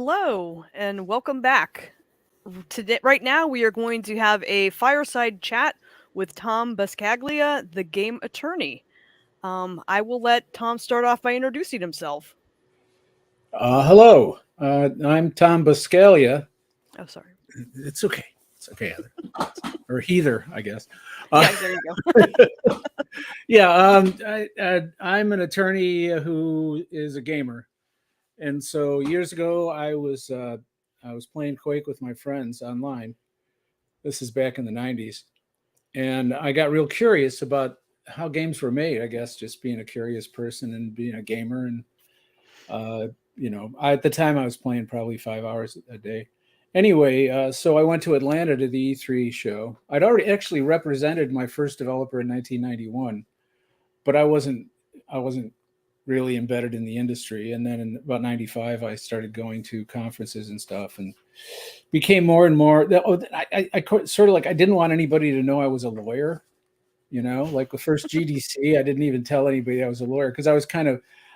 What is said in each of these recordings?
Hello and welcome back. Today, right now, we are going to have a fireside chat with Tom Buscaglia, the game attorney. I will let Tom start off by introducing himself. Hello, I'm Tom Buscaglia. Oh, sorry. It's okay. It's okay, Heather. Or Heather, I guess. Yeah, there you go. Yeah, I'm an attorney who is a gamer, and so years ago I was playing Quake with my friends online. This is back in the '90s, and I got real curious about how games were made. I guess just being a curious person and being a gamer, and uh, at the time I was playing probably 5 hours a day. Anyway, so I went to Atlanta to the E3 show. I'd already actually represented my first developer in 1991, but I wasn't really embedded in the industry. And then in about '95, I started going to conferences and stuff, and became more and more. I sort of like I didn't want anybody to know I was a lawyer. Like the first GDC, I didn't even tell anybody I was a lawyer because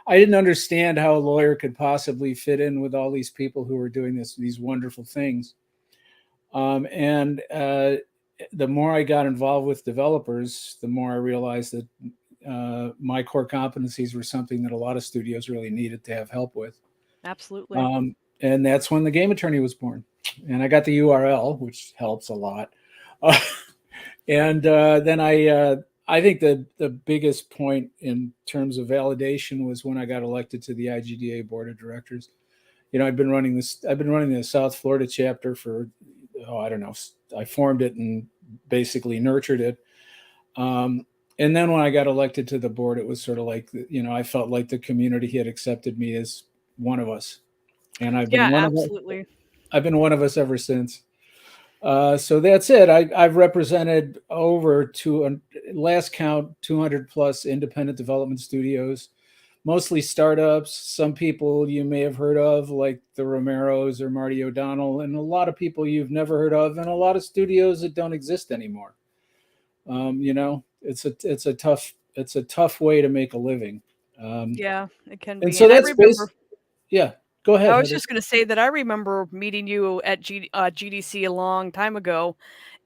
I didn't understand how a lawyer could possibly fit in with all these people who were doing these wonderful things. And the more I got involved with developers, the more I realized that my core competencies were something that a lot of studios really needed to have help with. Absolutely. And that's when the game attorney was born. And I got the URL, which helps a lot. Uh, and then I think the biggest point in terms of validation was when I got elected to the IGDA board of directors. I've been running the South Florida chapter for, I don't know, I formed it and basically nurtured it. And then when I got elected to the board, it was sort of like, I felt like the community had accepted me as one of us. And Yeah, absolutely. I've been one of us ever since. So that's it. I've represented over last count 200 plus independent development studios, mostly startups. Some people you may have heard of, like the Romeros or Marty O'Donnell, and a lot of people you've never heard of, and a lot of studios that don't exist anymore. It's a tough way to make a living. Um, Yeah, it can and be. so And I that's remember. yeah. Go I ahead, was Heather. just going to say that I remember meeting you at GDC a long time ago.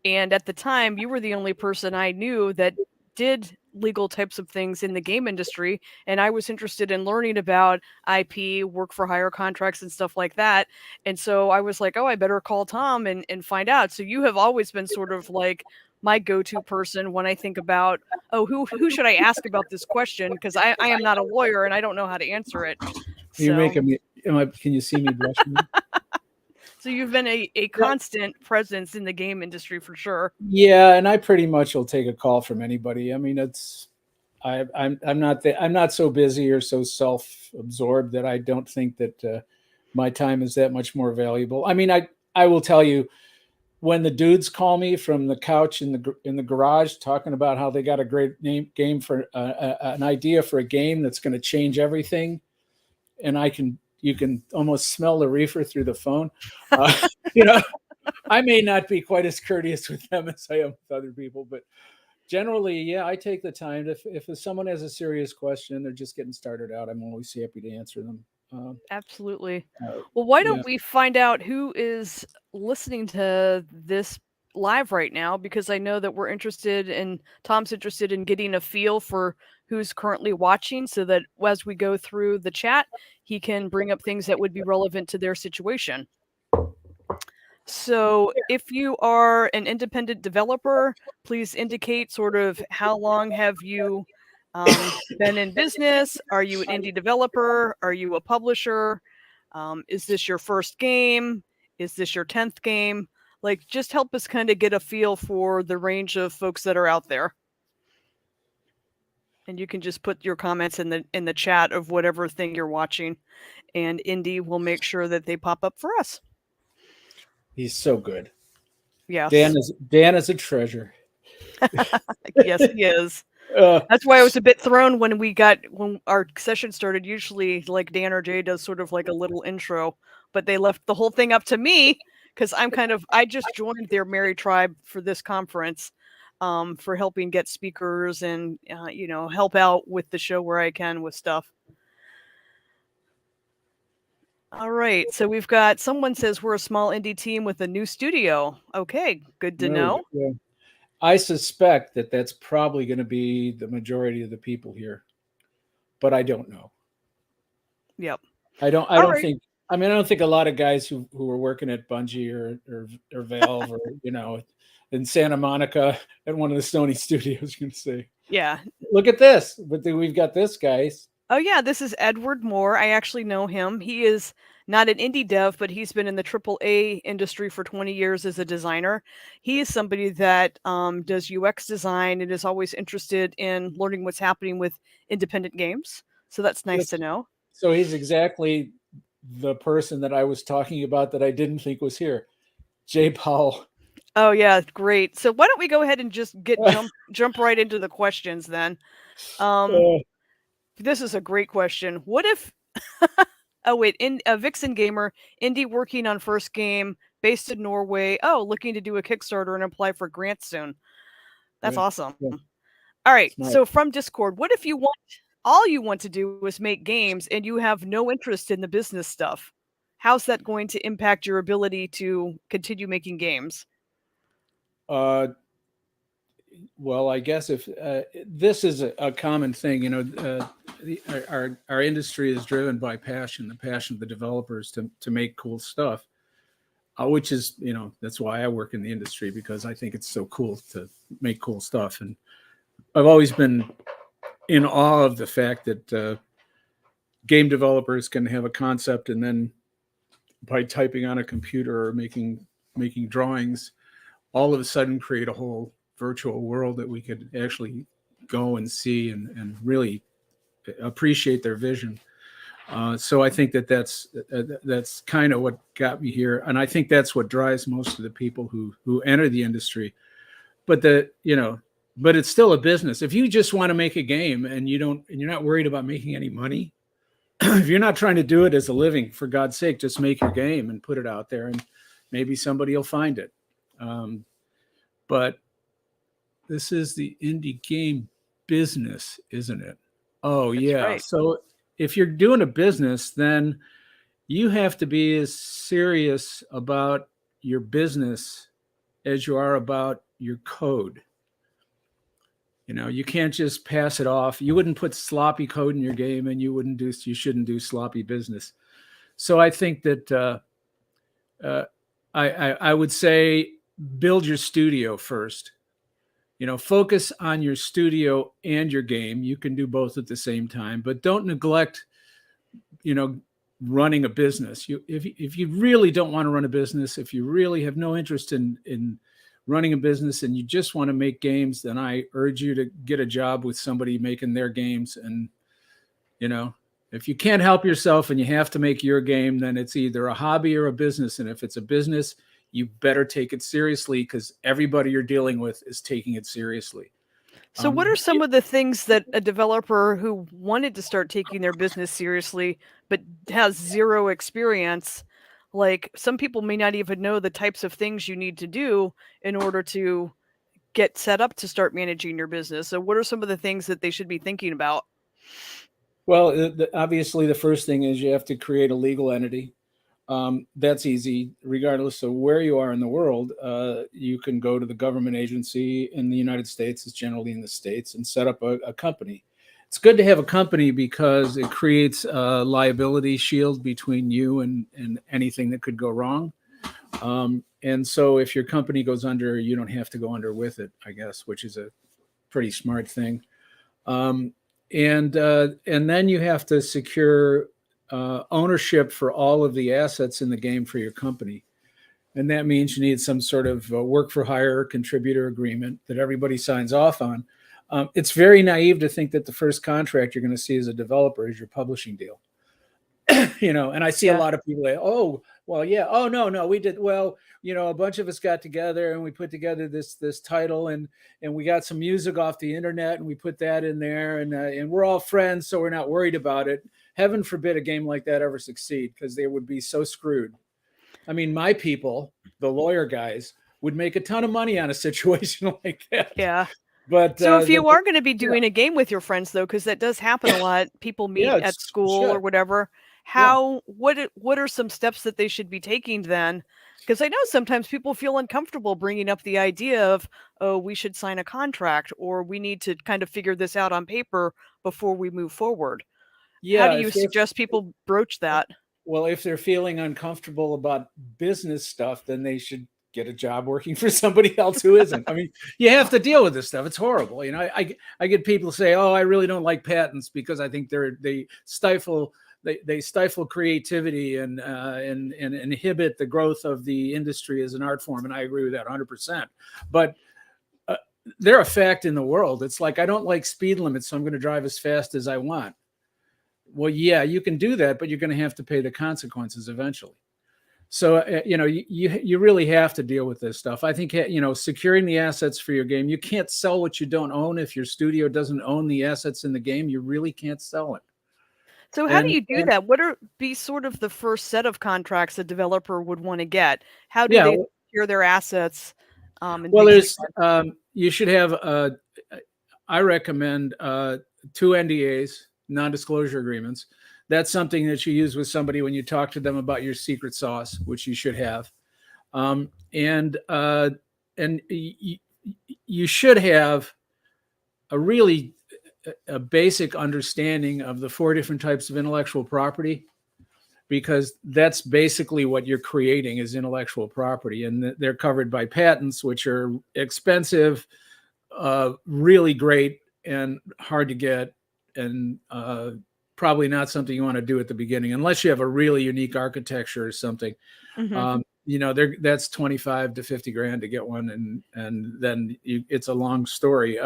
And at the time, you were the only person I knew that did legal types of things in the game industry. And I was interested in learning about IP, work for hire contracts, and stuff like that. And so I was like, oh, I better call Tom and find out. So you have always been sort of like my go-to person when I think about, oh, who should I ask about this question? Because I am not a lawyer and I don't know how to answer it. You're So making me. Can you see me blushing? so you've been a Yeah. constant presence in the game industry for sure. Yeah, and I pretty much will take a call from anybody. I mean, I'm not so busy or so self-absorbed that I don't think that my time is that much more valuable. I mean, I will tell you, when the dudes call me from the couch in the garage talking about how they got a great game for an idea for a game that's going to change everything, and you can almost smell the reefer through the phone. Uh, you know, I may not be quite as courteous with them as I am with other people, but generally, yeah, I take the time. If someone has a serious question and they're just getting started out, I'm always happy to answer them. Absolutely. Well, why Yeah, don't we find out who is listening to this live right now? Because I know that we're interested in, Tom's interested in getting a feel for who's currently watching so that as we go through the chat, he can bring up things that would be relevant to their situation. So if you are an independent developer, please indicate sort of how long have you been in business? Are you an indie developer? Are you a publisher? Is this your first game? Is this your 10th game? Like, just help us kind of get a feel for the range of folks that are out there. And you can just put your comments in the chat of whatever thing you're watching, and Indy will make sure that they pop up for us. he's so good. Yes. Dan is a treasure. Yes, he is. Uh, That's why I was a bit thrown when our session started. Usually, like Dan or Jay does sort of like a little intro, but they left the whole thing up to me because I just joined their Merry Tribe for this conference, for helping get speakers and help out with the show where I can with stuff. All right. So we've got someone says we're a small indie team with a new studio. Okay, good to No, know. yeah. I suspect that that's probably going to be the majority of the people here, but I don't know. Yep. I don't. I All don't right. think. I mean, I don't think a lot of guys who are working at Bungie or Valve or in Santa Monica at one of the Sony studios going to say, Yeah. "Look at this!" But then we've got this, guys. Oh yeah, this is Edward Moore. I actually know him. He is not an indie dev, but he's been in the AAA industry for 20 years as a designer. He is somebody that does UX design and is always interested in learning what's happening with independent games. So that's nice to Yes. know. So he's exactly the person that I was talking about that I didn't think was here, Jay Powell. Oh yeah, great. So why don't we go ahead and just get jump right into the questions then? Um, Uh, this is a great question. What if oh wait, in a Vixen gamer, indie working on first game, based in Norway. Oh, looking to do a Kickstarter and apply for grants soon. That's Good. awesome. Yeah, All right, smart. so from Discord, what if all you want to do is make games and you have no interest in the business stuff? How's that going to impact your ability to continue making games? Uh, well, I guess if this is a common thing, our industry is driven by passion, the passion of the developers to make cool stuff, which is that's why I work in the industry because I think it's so cool to make cool stuff, and I've always been in awe of the fact that game developers can have a concept and then by typing on a computer or making drawings, all of a sudden create a whole virtual world that we could actually go and see and really appreciate their vision. So I think that's kind of what got me here, and I think that's what drives most of the people who enter the industry. But but it's still a business. If you just want to make a game and you're not worried about making any money, if you're not trying to do it as a living, for God's sake, just make your game and put it out there, and maybe somebody will find it. But this is the indie game business, isn't it? Oh, That's yeah. right. So if you're doing a business, then you have to be as serious about your business as you are about your code. You can't just pass it off. You wouldn't put sloppy code in your game, and you shouldn't do sloppy business. So I think that uh, I would say build your studio first. Focus on your studio and your game. You can do both at the same time, but don't neglect, you know, running a business. If you really don't want to run a business, if you really have no interest in running a business and you just want to make games, then I urge you to get a job with somebody making their games. And you know, if you can't help yourself and you have to make your game, then it's either a hobby or a business. And if it's a business, you better take it seriously because everybody you're dealing with is taking it seriously. So, what are some of the things that a developer who wanted to start taking their business seriously but has zero experience, like some people may not even know the types of things you need to do in order to get set up to start managing your business? So, what are some of the things that they should be thinking about? Well, obviously, the first thing is you have to create a legal entity. That's easy, regardless of where you are in the world. You can go to the government agency in the United States, it's generally in the States, and set up a company. It's good to have a company because it creates a liability shield between you and anything that could go wrong. And so if your company goes under, you don't have to go under with it, I guess, which is a pretty smart thing. Um, and then you have to secure ownership for all of the assets in the game for your company. And that means you need some sort of work for hire contributor agreement that everybody signs off on. It's very naive to think that the first contract you're going to see as a developer is your publishing deal. And I see a Yeah. lot of people like, oh, well, yeah, oh no, we did well. A bunch of us got together and we put together this title, and we got some music off the internet and we put that in there, and we're all friends, so we're not worried about it. Heaven forbid a game like that ever succeed because they would be so screwed. I mean, my people, the lawyer guys, would make a ton of money on a situation like that. Yeah. But So if you are going to be yeah, doing a game with your friends, though, because that does happen a lot, people yeah, meet at it's school or shit. whatever. Yeah. what are some steps that they should be taking then? Because I know sometimes people feel uncomfortable bringing up the idea of, oh, we should sign a contract or we need to kind of figure this out on paper before we move forward. How do Yeah. you suggest people broach that? Well, if they're feeling uncomfortable about business stuff, then they should get a job working for somebody else who isn't. I mean, you have to deal with this stuff. It's horrible. You know, I get people say, "Oh, I really don't like patents because I think they stifle creativity and inhibit the growth of the industry as an art form." And I agree with that 100%. But uh, they're a fact in the world. It's like I don't like speed limits, so I'm going to drive as fast as I want. Well, yeah, you can do that, but you're going to have to pay the consequences eventually. So, you really have to deal with this stuff. I think, securing the assets for your game, you can't sell what you don't own. If your studio doesn't own the assets in the game, you really can't sell it. So how do And, you do and that? What are be sort of the first set of contracts a developer would want to get? How do yeah, they secure their assets and well, things like there's, that? you should have, I recommend two NDAs, non-disclosure agreements. That's something that you use with somebody when you talk to them about your secret sauce, which you should have. Um, and uh, and you should have a really a basic understanding of the four different types of intellectual property, because that's basically what you're creating is intellectual property, and they're covered by patents, which are expensive, really great, and hard to get, and probably not something you want to do at the beginning unless you have a really unique architecture or something. Mhm. That's 25 to 50 grand to get one, and then it's a long story.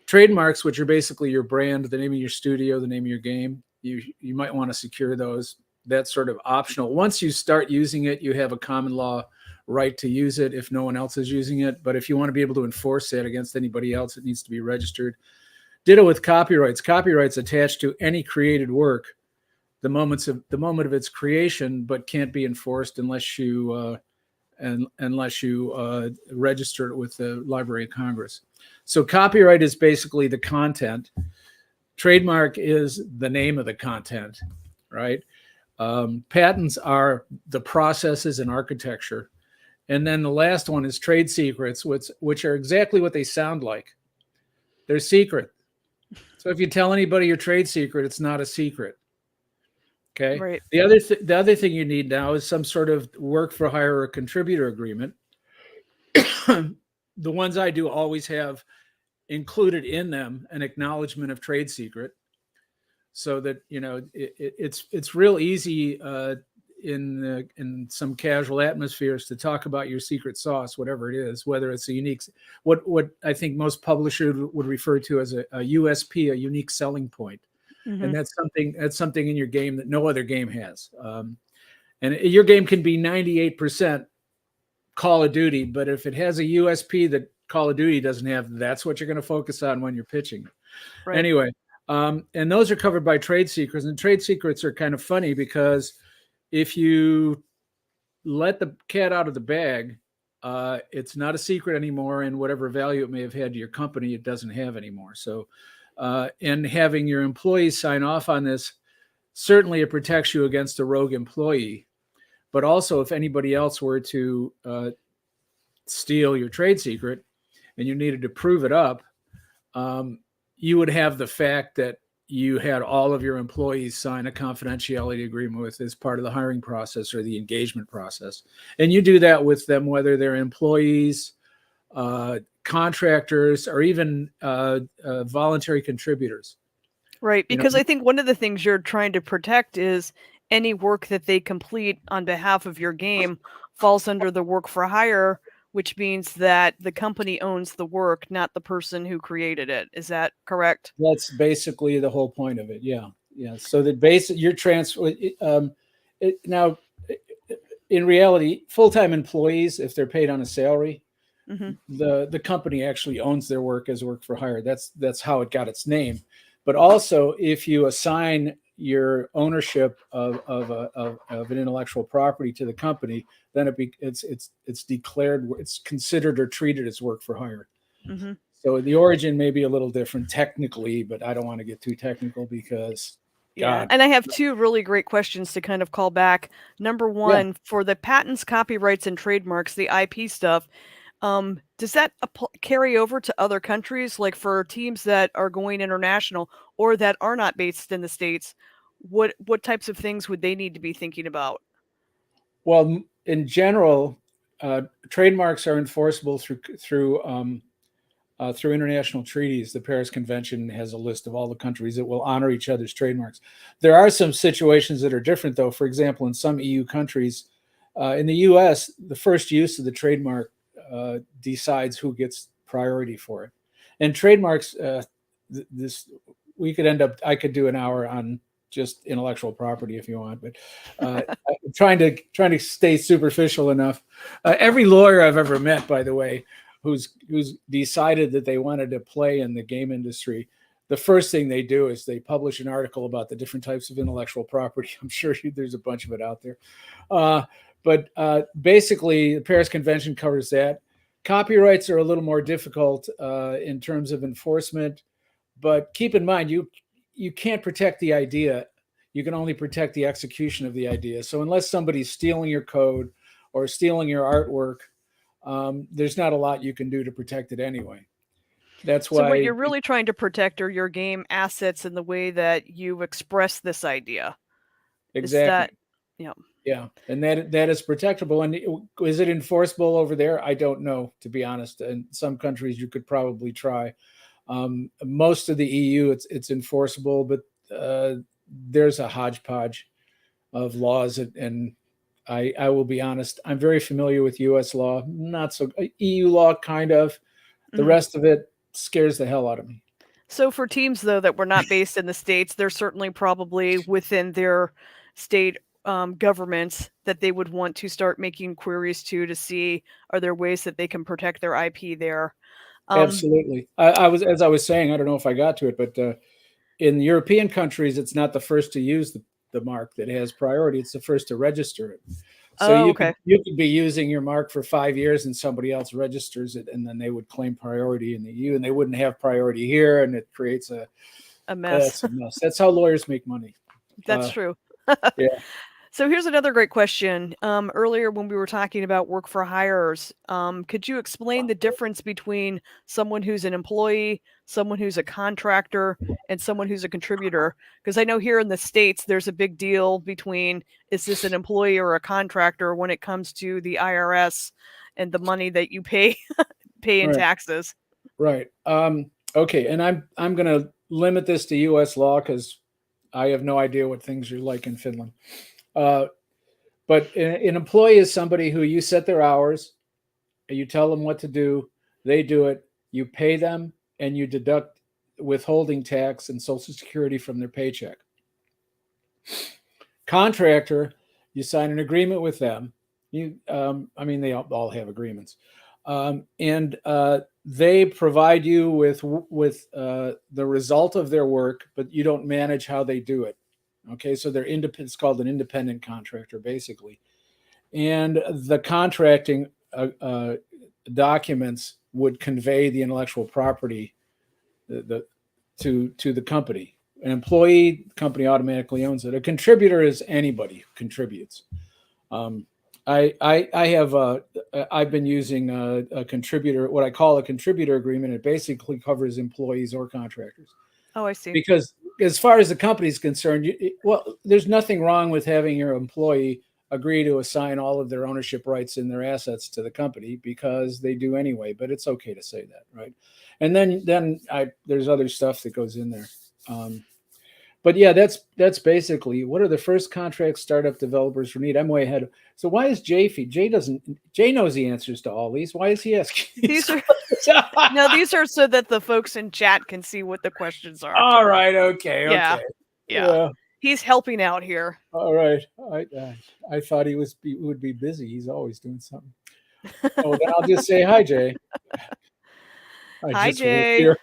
Trademarks, which are basically your brand, the name of your studio, the name of your game, you might want to secure those. That's sort of optional. Once you start using it, you have a common law right to use it if no one else is using it. But if you want to be able to enforce that against anybody else, it needs to be registered. Ditto with copyrights. Copyrights attached to any created work the moment of its creation, but can't be enforced unless you register it with the Library of Congress. So copyright is basically the content. Trademark is the name of the content, right? Patents are the processes and architecture. And then the last one is trade secrets, which are exactly what they sound like. They're secret. So if you tell anybody your trade secret, it's not a secret. Okay. Right. The other thing you need now is some sort of work for hire or contributor agreement. The ones I do always have included in them an acknowledgement of trade secret, so that it's real easy in some casual atmospheres to talk about your secret sauce, whatever it is, whether it's a unique, what I think most publishers would refer to as a USP, a unique selling point, and Mhm. that's something in your game that no other game has. And your game can be 98% Call of Duty, but if it has a USP that Call of Duty doesn't have, that's what you're going to focus on when you're pitching. Right. Anyway, and those are covered by trade secrets, and trade secrets are kind of funny because if you let the cat out of the bag, it's not a secret anymore, and whatever value it may have had to your company, it doesn't have anymore. So, and having your employees sign off on this, certainly it protects you against a rogue employee. But also, if anybody else were to steal your trade secret and you needed to prove it up, um, you would have the fact that you had all of your employees sign a confidentiality agreement with as part of the hiring process or the engagement process. And you do that with them, whether they're employees, contractors, or even voluntary contributors. Right, You know, because I think one of the things you're trying to protect is any work that they complete on behalf of your game falls under the work for hire, which means that the company owns the work, not the person who created it. Is that correct? that's basically the whole point of it. Yeah, yeah. So that basic your transfer. Now, in reality, full-time employees, if they're paid on a salary, Mhm. the company actually owns their work as work for hire. That's how it got its name. But also, if you assign your ownership of an intellectual property to the company, then it's declared, it's considered or treated as work for hire. Mhm. So the origin may be a little different technically, but I don't want to get too technical because Yeah, God. and I have two really great questions to kind of call back. Number Yeah. one, for the patents, copyrights, and trademarks, the IP stuff, does that carry over to other countries, like for teams that are going international or that are not based in the states? What types of things would they need to be thinking about? Well, in general, trademarks are enforceable through international treaties. The Paris Convention has a list of all the countries that will honor each other's trademarks. There are some situations that are different, though. For example, in some EU countries, in the U.S., the first use of the trademark decides who gets priority for it. And trademarks, this we could end up. I could do an hour on just intellectual property if you want, but I'm trying to stay superficial enough. Every lawyer I've ever met, by the way, who's decided that they wanted to play in the game industry, the first thing they do is they publish an article about the different types of intellectual property. I'm sure there's a bunch of it out there. But basically, the Paris Convention covers that. Copyrights are a little more difficult in terms of enforcement, but keep in mind you can't protect the idea. You can only protect the execution of the idea. So unless somebody's stealing your code or stealing your artwork, there's not a lot you can do to protect it anyway. That's So what why you're really trying to protect are your game assets and the way that you express this idea. Is that, exactly. you know, Yeah, and that is protectable. And is it enforceable over there? I don't know, to be honest. In some countries, you could probably try. Most of the EU, it's enforceable, but there's a hodgepodge of laws, and I will be honest. I'm very familiar with U.S. law, not so EU law, kind of. The mhm. rest of it scares the hell out of me. So for teams though that were not based in the states, they're certainly probably within their state governments that they would want to start making queries to see are there ways that they can protect their IP there. Um, Absolutely. I was, as I was saying, I don't know if I got to it, but in European countries, it's not the first to use the mark that has priority. It's the first to register it. So oh, you could okay, you could be using your mark for 5 years, and somebody else registers it, and then they would claim priority in the EU, and they wouldn't have priority here, and it creates a mess. it's a mess. That's how lawyers make money. That's Uh, true. yeah, So here's another great question. Earlier when we were talking about work for hires, could you explain the difference between someone who's an employee, someone who's a contractor, and someone who's a contributor? Because I know here in the States, there's a big deal between is this an employee or a contractor when it comes to the IRS and the money that you pay pay in right, taxes. right. Okay, and I'm going to limit this to U.S. law because I have no idea what things are like in Finland. Uh, but an employee is somebody who you set their hours, you tell them what to do, they do it, you pay them, and you deduct withholding tax and Social Security from their paycheck. Contractor, you sign an agreement with them. I mean, they all have agreements, and they provide you with the result of their work, but you don't manage how they do it. Okay, so they're independent. It's called an independent contractor, basically, and the contracting documents would convey the intellectual property the to the company. An employee, the company automatically owns it. A contributor is anybody who contributes. Um, I have I've been using a contributor, what I call a contributor agreement. It basically covers employees or contractors Oh, I see. because as far as the company is concerned, well, there's nothing wrong with having your employee agree to assign all of their ownership rights and their assets to the company because they do anyway. But it's okay to say that, right? And then there's other stuff that goes in there. Um, but yeah, that's basically what are the first contracts startup developers need. I'm way ahead. So why is Jay feed? Jay knows the answers to all these. Why is he asking these These are questions? no, these are so that the folks in chat can see what the questions are. All right, okay, Yeah, okay. yeah. Yeah. He's helping out here. All right. I thought would be busy. He's always doing something. Oh, then I'll just say hi, Jay. I Hi, just work Jay. here.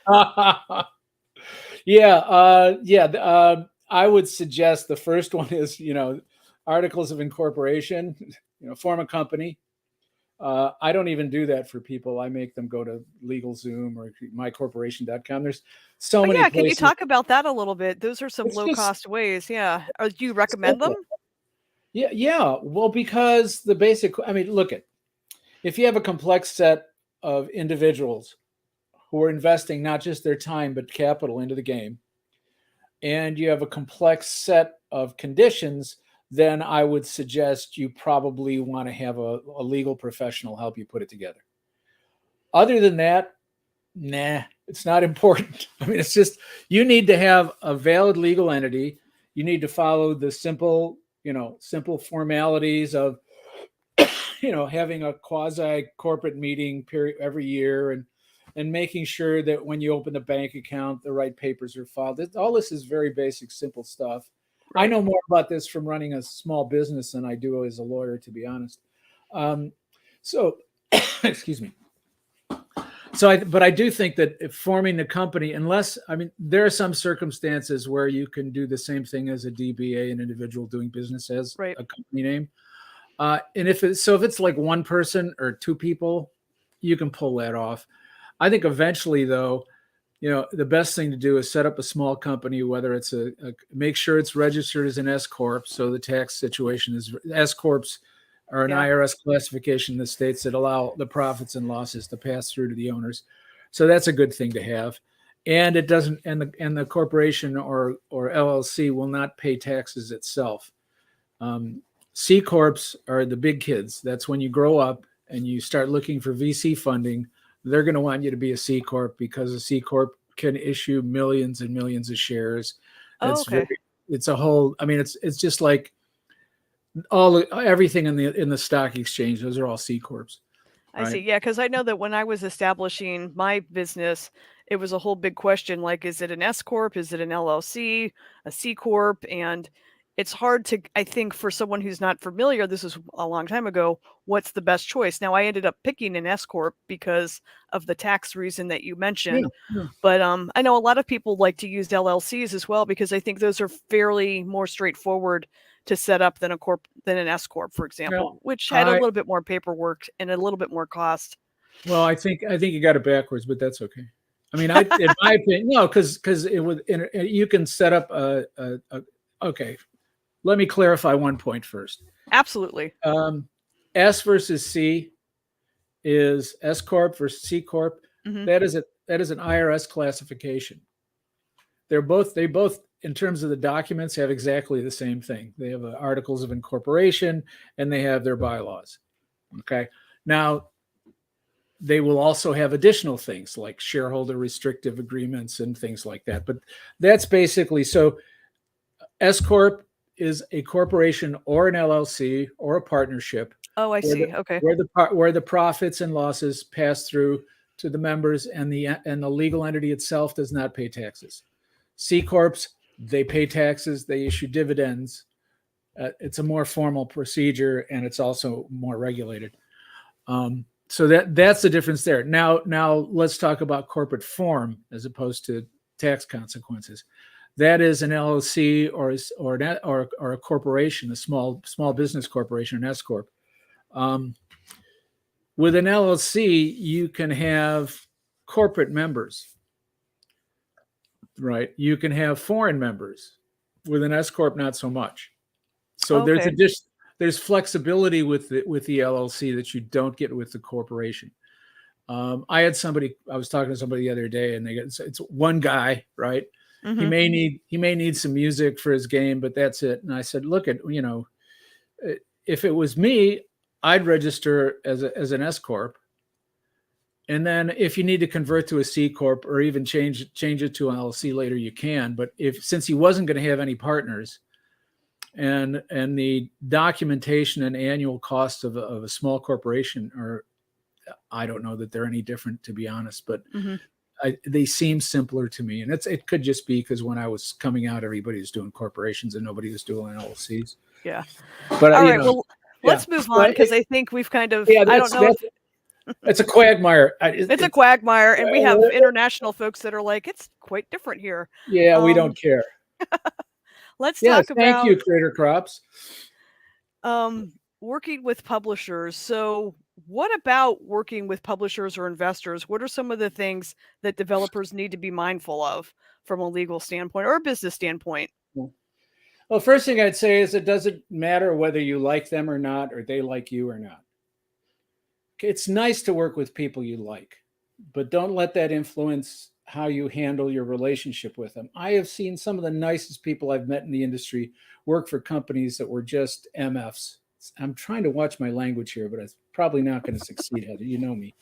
Yeah, yeah. I would suggest the first one is articles of incorporation. Form a company. I don't even do that for people. I make them go to LegalZoom or mycorporation.com. There's so Oh many yeah, can you places. talk about that a little bit? Those are some It's low just cost ways. Yeah. Do you recommend them? simple. Yeah, yeah. Well, because the basic, I mean, look at if you have a complex set of individuals who are investing not just their time but capital into the game, and you have a complex set of conditions, then I would suggest you probably want to have a legal professional help you put it together. Other than that, nah, it's not important. I mean, it's just you need to have a valid legal entity. You need to follow the simple, simple formalities of, having a quasi corporate meeting period every year and making sure that when you open the bank account, the right papers are filed. All this is very basic, simple stuff. I Right. know more about this from running a small business than I do as a lawyer, to be honest. Um, so, excuse me. But I do think that if forming the company, unless, I mean, there are some circumstances where you can do the same thing as a DBA, an individual doing business as Right. a company name. And if it's like one person or two people, you can pull that off. I think eventually, though, the best thing to do is set up a small company, whether it's make sure it's registered as an S corp, so the tax situation is S corps or an Yeah. IRS classification in the states that allow the profits and losses to pass through to the owners. So that's a good thing to have. And it doesn't, and the corporation or LLC will not pay taxes itself. Um, C corps are the big kids. That's when you grow up and you start looking for VC funding. They're going to want you to be a C corp because a C corp can issue millions and millions of shares. Oh, It's very, okay. it's a whole. I mean, it's just like everything in the stock exchange. Those are all C corps, I see. right? Yeah, because I know that when I was establishing my business, it was a whole big question like, is it an S Corp? Is it an LLC, a C Corp? And it's hard to, I think, for someone who's not familiar, this was a long time ago, what's the best choice? Now, I ended up picking an S Corp because of the tax reason that you Yeah, mentioned. yeah. But I know a lot of people like to use LLCs as well because I think those are fairly more straightforward to set up than an S corp, for Well, example, which had a I little bit more paperwork and a little bit more cost. well, I think you got it backwards, but that's okay. I mean, in my opinion, no, because it would you can set up okay. Let me clarify one point first. Absolutely. Um, S versus C is S corp versus C corp. Hmm. That is an IRS classification. They both in terms of the documents have exactly the same thing. They have articles of incorporation and they have their bylaws. Okay. Now they will also have additional things like shareholder restrictive agreements and things like that. But that's basically so S corp is a corporation or an LLC or a partnership Oh, I where see. the Okay. where the profits and losses pass through to the members and the legal entity itself does not pay taxes. C corps, they pay taxes, they issue dividends. It's a more formal procedure and it's also more regulated. So that's the difference there. Now let's talk about corporate form as opposed to tax consequences. That is an LLC or a corporation, a small business corporation, an S corp. Um, with an LLC, you can have corporate members, right? You can have foreign members. With an S corp, not so much. So Okay. there's flexibility with the LLC that you don't get with the corporation. I was talking to somebody the other day, and it's one guy, right? He Hmm. may need some music for his game, but that's it. And I said, look at if it was me, I'd register as an S corp, and then if you need to convert to a C corp or even change it to an LLC later, you can. But if since he wasn't going to have any partners, and the documentation and annual costs of a small corporation are, I don't know that they're any different, to be honest, but Hmm. they seem simpler to me. And it could just be because when I was coming out, everybody was doing corporations and nobody was doing LLCs. Yeah. But All right. Well, yeah, let's move on but because I think we've kind of, yeah, I don't know if that's a quagmire. it's a quagmire and we have international folks that are like, it's quite different here. Yeah, we Um, don't care. let's Yes, talk thank about you, Crater Crops. working with publishers. So What about working with publishers or investors? What are some of the things that developers need to be mindful of from a legal standpoint or a business standpoint? Well, first thing I'd say is it doesn't matter whether you like them or not, or they like you or not. It's nice to work with people you like, but don't let that influence how you handle your relationship with them. I have seen some of the nicest people I've met in the industry work for companies that were just MFs. I'm trying to watch my language here, but it's probably not going to succeed, Heather. You know me.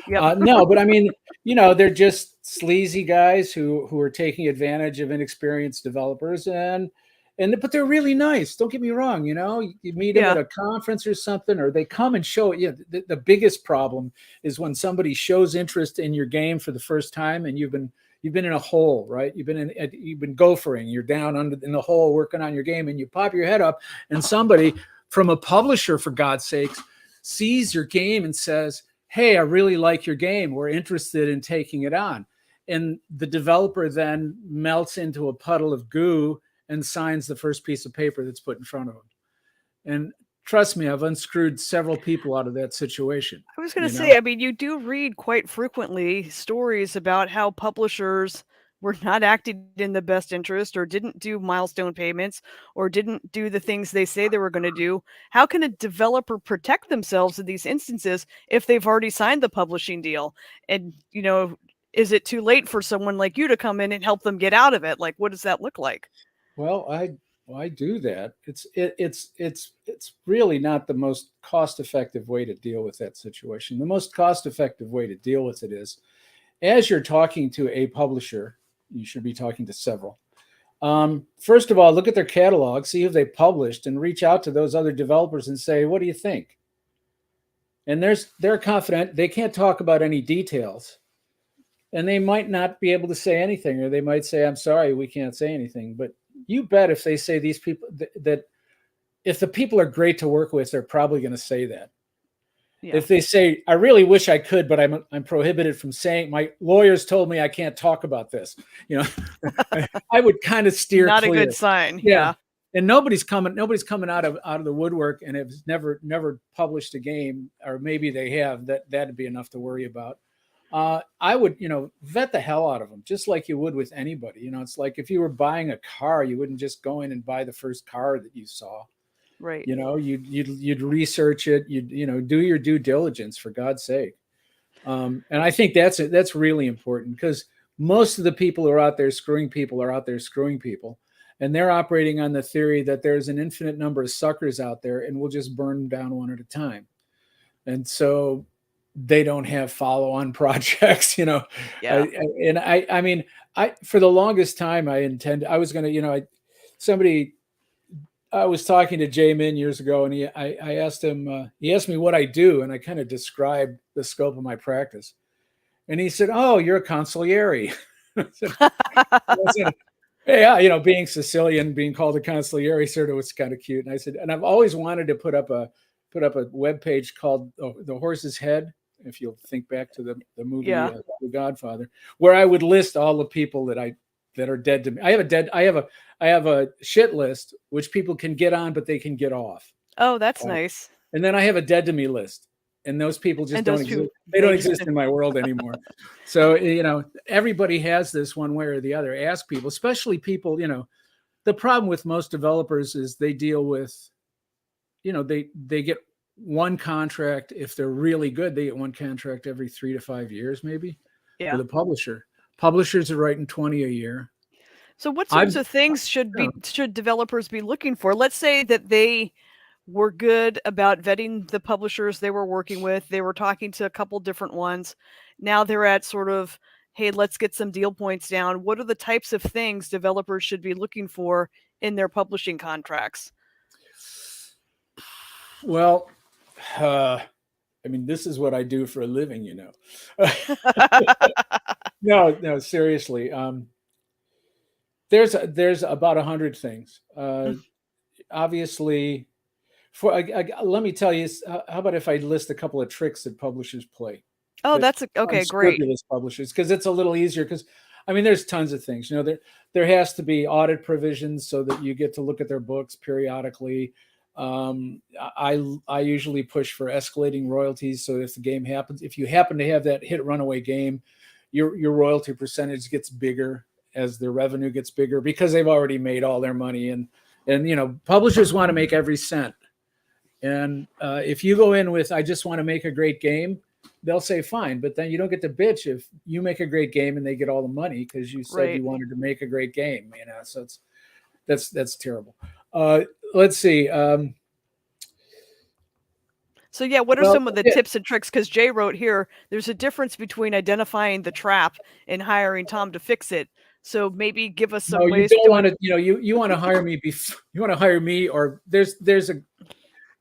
Yep. No, but I mean, they're just sleazy guys who are taking advantage of inexperienced developers, but they're really nice. Don't get me wrong. You meet them at Yeah. a conference or something, or they come and show it. Yeah, the biggest problem is when somebody shows interest in your game for the first time, and you've been in a hole, right? You've been gophering. You're down in the hole working on your game, and you pop your head up, and somebody from a publisher, for God's sakes, sees your game and says, hey, I really like your game. We're interested in taking it on. And the developer then melts into a puddle of goo and signs the first piece of paper that's put in front of him. And trust me, I've unscrewed several people out of that situation. I was going You to know, say, I mean, you do read quite frequently stories about how publishers were not acting in the best interest or didn't do milestone payments or didn't do the things they say they were going to do. How can a developer protect themselves in these instances if they've already signed the publishing deal? And, is it too late for someone like you to come in and help them get out of it? Like, what does that look like? well, I do that. It's really not the most cost effective way to deal with that situation. The most cost effective way to deal with it is, as you're talking to a publisher, you should be talking to several. First of all, look at their catalog, see who they published, and reach out to those other developers and say, "What do you think?" And they're confident. They can't talk about any details, and they might not be able to say anything, or they might say, "I'm sorry, we can't say anything." But you bet if they say these people that if the people are great to work with, they're probably going to say that. Yeah. If they say, "I really wish I could, but I'm prohibited from saying. My lawyers told me I can't talk about this," you know, I would kind of steer Not a good clear. sign. Yeah, Yeah. and nobody's coming out of the woodwork and has never published a game, or maybe they have. That'd be enough to worry about. I would, vet the hell out of them, just like you would with anybody. It's like if you were buying a car, you wouldn't just go in and buy the first car that you saw. Right. You'd research it. You'd do your due diligence, for God's sake. And I think that's really important, because most of the people who are out there screwing people are out there screwing people, and they're operating on the theory that there's an infinite number of suckers out there, and we'll just burn them down one at a time. And so they don't have follow-on projects. Yeah. I mean, I for the longest time I was going to, somebody. I was talking to Jay Min years ago, and I asked him. He asked me what I do, and I kind of described the scope of my practice. And he said, "Oh, you're a consigliere." I said, "Yeah, being Sicilian, being called a consigliere sort of was kind of cute." And I said, "And I've always wanted to put up a web page called the Horse's Head." If you'll think back to the movie Yeah. The Godfather, where I would list all the people that are dead to me. I have a shit list which people can get on, but they can get off. Oh, that's Uh, nice. and then I have a dead to me list, and those people just And don't those 2, exist. They don't they just exist in my world anymore. So everybody has this one way or the other. Ask people, especially people. The problem with most developers is they deal with, they get one contract. If they're really good, they get one contract every 3 to 5 years, maybe, yeah. with a publisher. Publishers are writing 20 a year. So what I've, sorts of things should you be should developers be looking for? Let's say that they were good about vetting the publishers they were working with. They were talking to a couple different ones. Now they're at sort of, hey, let's get some deal points down. What are the types of things developers should be looking for in their publishing contracts? well, I mean, this is what I do for a living. No, seriously. There's about 100 things. Obviously, let me tell you. How about if I list a couple of tricks that publishers play, Oh, that okay, great. unscrupulous publishers, because it's a little easier. Because I mean, there's tons of things. There has to be audit provisions so that you get to look at their books periodically. I usually push for escalating royalties. So if the game happens, if you happen to have that hit runaway game, your royalty percentage gets bigger as their revenue gets bigger because they've already made all their money. And publishers want to make every cent. And if you go in with I just want to make a great game, they'll say fine, but then you don't get to bitch if you make a great game and they get all the money because you said Right. you wanted to make a great game. So that's terrible. Uh, let's see. So yeah, what are Well, some of the yeah, tips and tricks? Because Jay wrote here, there's a difference between identifying the trap and hiring Tom to fix it. So maybe give us no, some you ways don't to. want to. You want to hire me. You want to hire me, or there's a.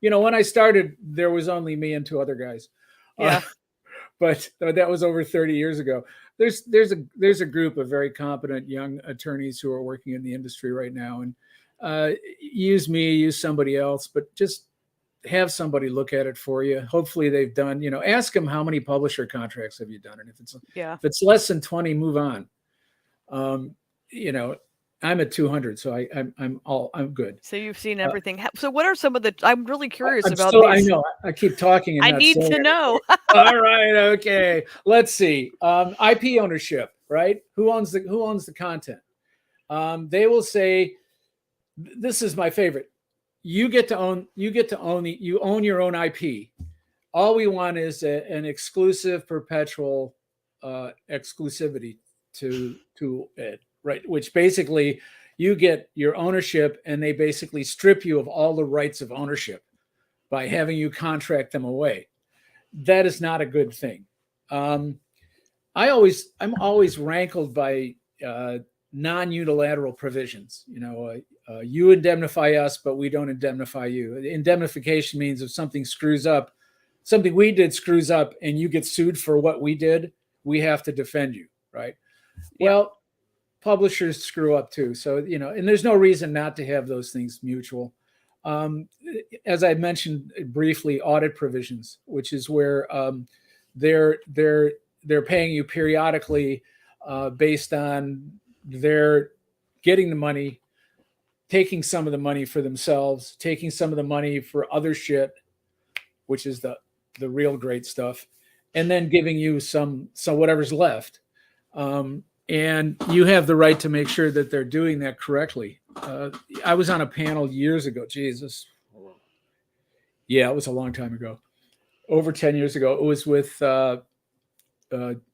When I started, there was only me and two other guys, uh, Yeah, but that was over 30 years ago. There's a group of very competent young attorneys who are working in the industry right now, and use me, use somebody else, but just have somebody look at it for you. Hopefully they've done. Ask them how many publisher contracts have you done, and if yeah. it's less than 20, move on. Um, you know, I'm at 200, so I'm good. So you've seen Uh, everything. So what are some of the? I'm really curious I'm about still. I these. know. I keep talking and I not need saying to know. anything. All right. Okay. Let's see. IP ownership. Right. Who owns the content? They will say, "This is my favorite. You get to own. You own your own IP. All we want is an exclusive, perpetual exclusivity to it, right? Which basically you get your ownership, and they basically strip you of all the rights of ownership by having you contract them away. That is not a good thing. Um, I'm always rankled by non-unilateral provisions. You indemnify us, but we don't indemnify you. Indemnification means if something screws up, something we did screws up, and you get sued for what we did, we have to defend you, right? Yeah, Well, publishers screw up too, so and there's no reason not to have those things mutual. Um, as I mentioned briefly, audit provisions, which is where they're they're they're paying you periodically based on their getting the money, taking some of the money for themselves, taking some of the money for other shit, which is the real great stuff, and then giving you some whatever's left. And you have the right to make sure that they're doing that correctly. I was on a panel years ago. Jesus, yeah, it was a long time ago, over 10 years ago. It was with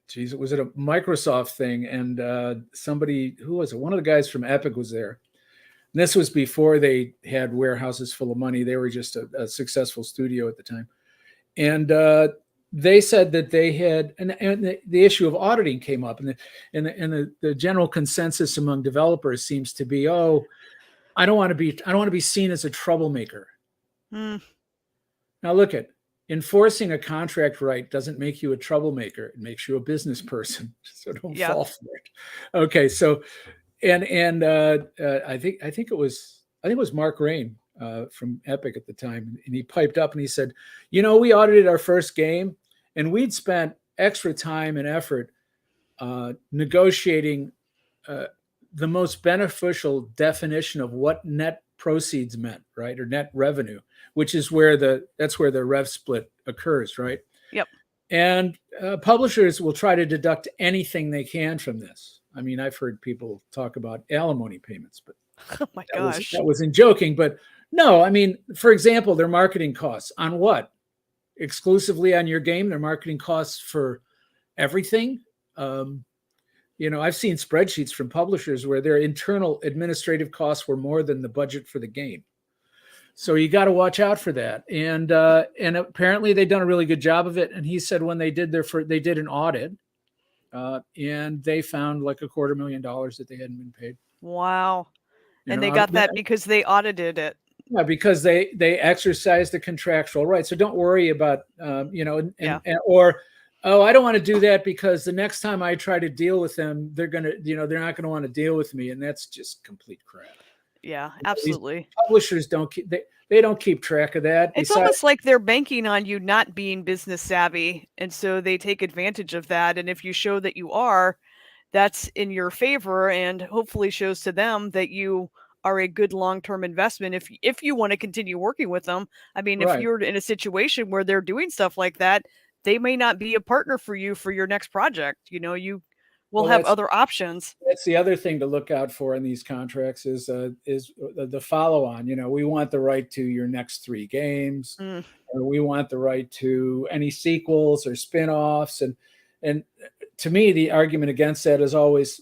geez, it was at a Microsoft thing, and somebody who was it? One of the guys from Epic was there. And this was before they had warehouses full of money. They were just a successful studio at the time, and they said that they had, and the issue of auditing came up, and the general consensus among developers seems to be, oh, I don't want to be seen as a troublemaker. mm, Now look at enforcing a contract right doesn't make you a troublemaker. It makes you a business person. So don't yeah. fall for it. Okay, so and I think it was Mark Rain from Epic at the time, and he piped up and he said, we audited our first game, and we'd spent extra time and effort negotiating uh, the most beneficial definition of what net proceeds meant, right, or net revenue, which is that's where the rev split occurs, right? Yep. And publishers will try to deduct anything they can from this. I mean, I've heard people talk about alimony payments, but Oh my that was gosh. that was in joking. But no, I mean, for example, their marketing costs on what? Exclusively on your game, their marketing costs for everything. Um, I've seen spreadsheets from publishers where their internal administrative costs were more than the budget for the game. So you got to watch out for that. And apparently they've done a really good job of it. And he said when they did an audit, and they found like $250,000 that they hadn't been paid. Wow. You And they know, got that because they audited it. yeah, because they exercised the contractual right. So don't worry about Yeah. or oh, I don't want to do that because the next time I try to deal with them, they're not gonna want to deal with me, and that's just complete crap. Yeah, These absolutely. publishers they don't keep track of that. It's Besides, almost like they're banking on you not being business savvy, and so they take advantage of that, and if you show that you are, that's in your favor and hopefully shows to them that you are a good long-term investment if you want to continue working with them. I mean, if Right. you're in a situation where they're doing stuff like that, they may not be a partner for you for your next project. You will Well, have other options. that's the other thing to look out for in these contracts is the follow on. We want the right to your next three games, Mm, or we want the right to any sequels or spin-offs. And to me, the argument against that is always,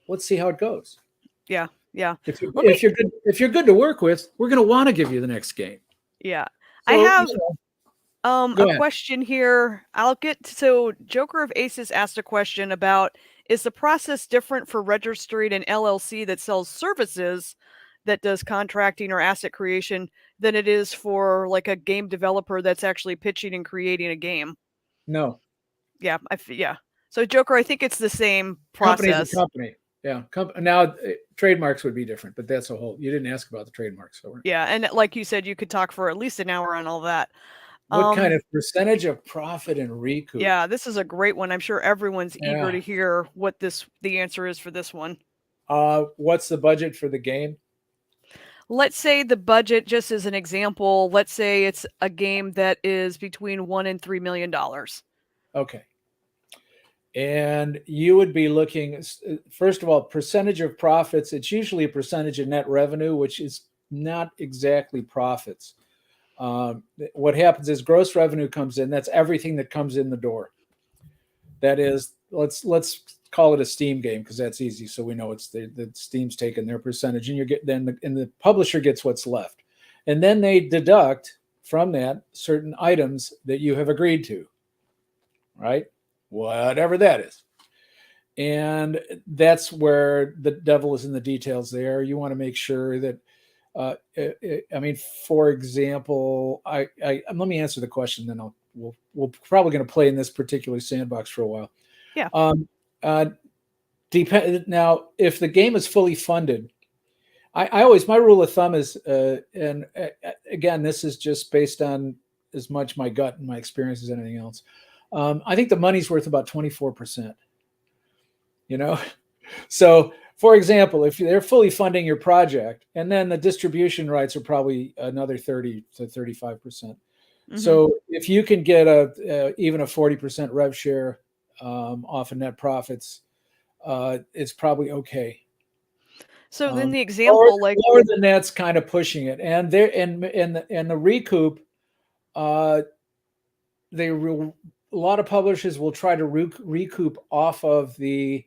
let's see how it goes. yeah, yeah. If you Let me if you're good to work with, we're going to want to give you the next game. yeah. I So have go a ahead. question here. So Joker of Aces asked a question about, is the process different for registering an LLC that sells services that does contracting or asset creation than it is for like a game developer that's actually pitching and creating a game? No, Yeah, yeah. So Joker, I think it's the same company's a process. company. Yeah. Now, trademarks would be different, but that's a whole. You didn't ask about the trademarks, so Yeah, and like you said, you could talk for at least an hour on all that. what kind Um, of percentage of profit and recoup? yeah, this is a great one. I'm sure everyone's eager Yeah. to hear what the answer is for this one. What's the budget for the game? Let's say the budget, just as an example, let's say it's a game that is between $1 and $3 million. Okay. And you would be looking, first of all, percentage of profits. It's usually a percentage of net revenue, which is not exactly profits. What happens is gross revenue comes in. That's everything that comes in the door. That is, let's call it a Steam game because that's easy. So we know it's the Steam's taking their percentage, and the publisher gets what's left, and then they deduct from that certain items that you have agreed to, right? Whatever that is. And that's where the devil is in the details there. You want to make sure that, I mean, for example, let me answer the question, then we'll probably going to play in this particular sandbox for a while. Yeah. Um, uh, Now, if the game is fully funded, I always, my rule of thumb is, and again, this is just based on as much my gut and my experience as anything else. I think the money's worth about 24%. You know, so for example, if they're fully funding your project, and then the distribution rights are probably another 30 to 35%. Hmm. So if you can get even a 40% rev share off of net profits, it's probably okay. So then the Lower, example, like, lower than that's kind of pushing it, and there and the recoup, uh, a lot of publishers will try to recoup off of the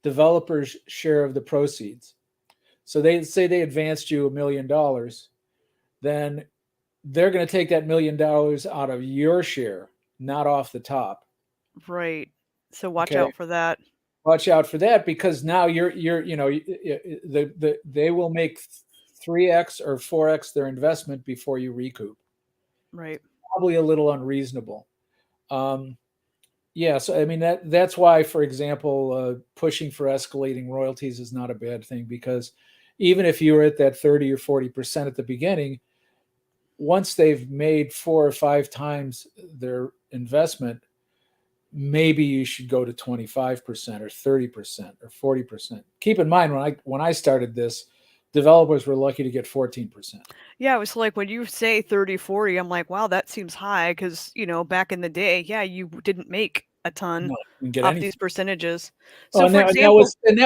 developer's share of the proceeds. So they say they advanced you $1 million, then they're going to take that $1 million out of your share, not off the top. right. So watch Okay, out for that. watch out for that because now they will make 3x or 4x their investment before you recoup. Right. Probably a little unreasonable. Um, yeah, so I mean that's why, for example, pushing for escalating royalties is not a bad thing because even if you were at that 30 or 40% at the beginning, once they've made 4 or 5 times their investment, maybe you should go to 25% or 30% or 40%. Keep in mind when I started this, developers were lucky to get 14%. Yeah, it was like when you say 30, 40, I'm like, wow, that seems high because, back in the day, yeah, you didn't make a ton No, you can get off these anything. percentages. Oh, So and for that example,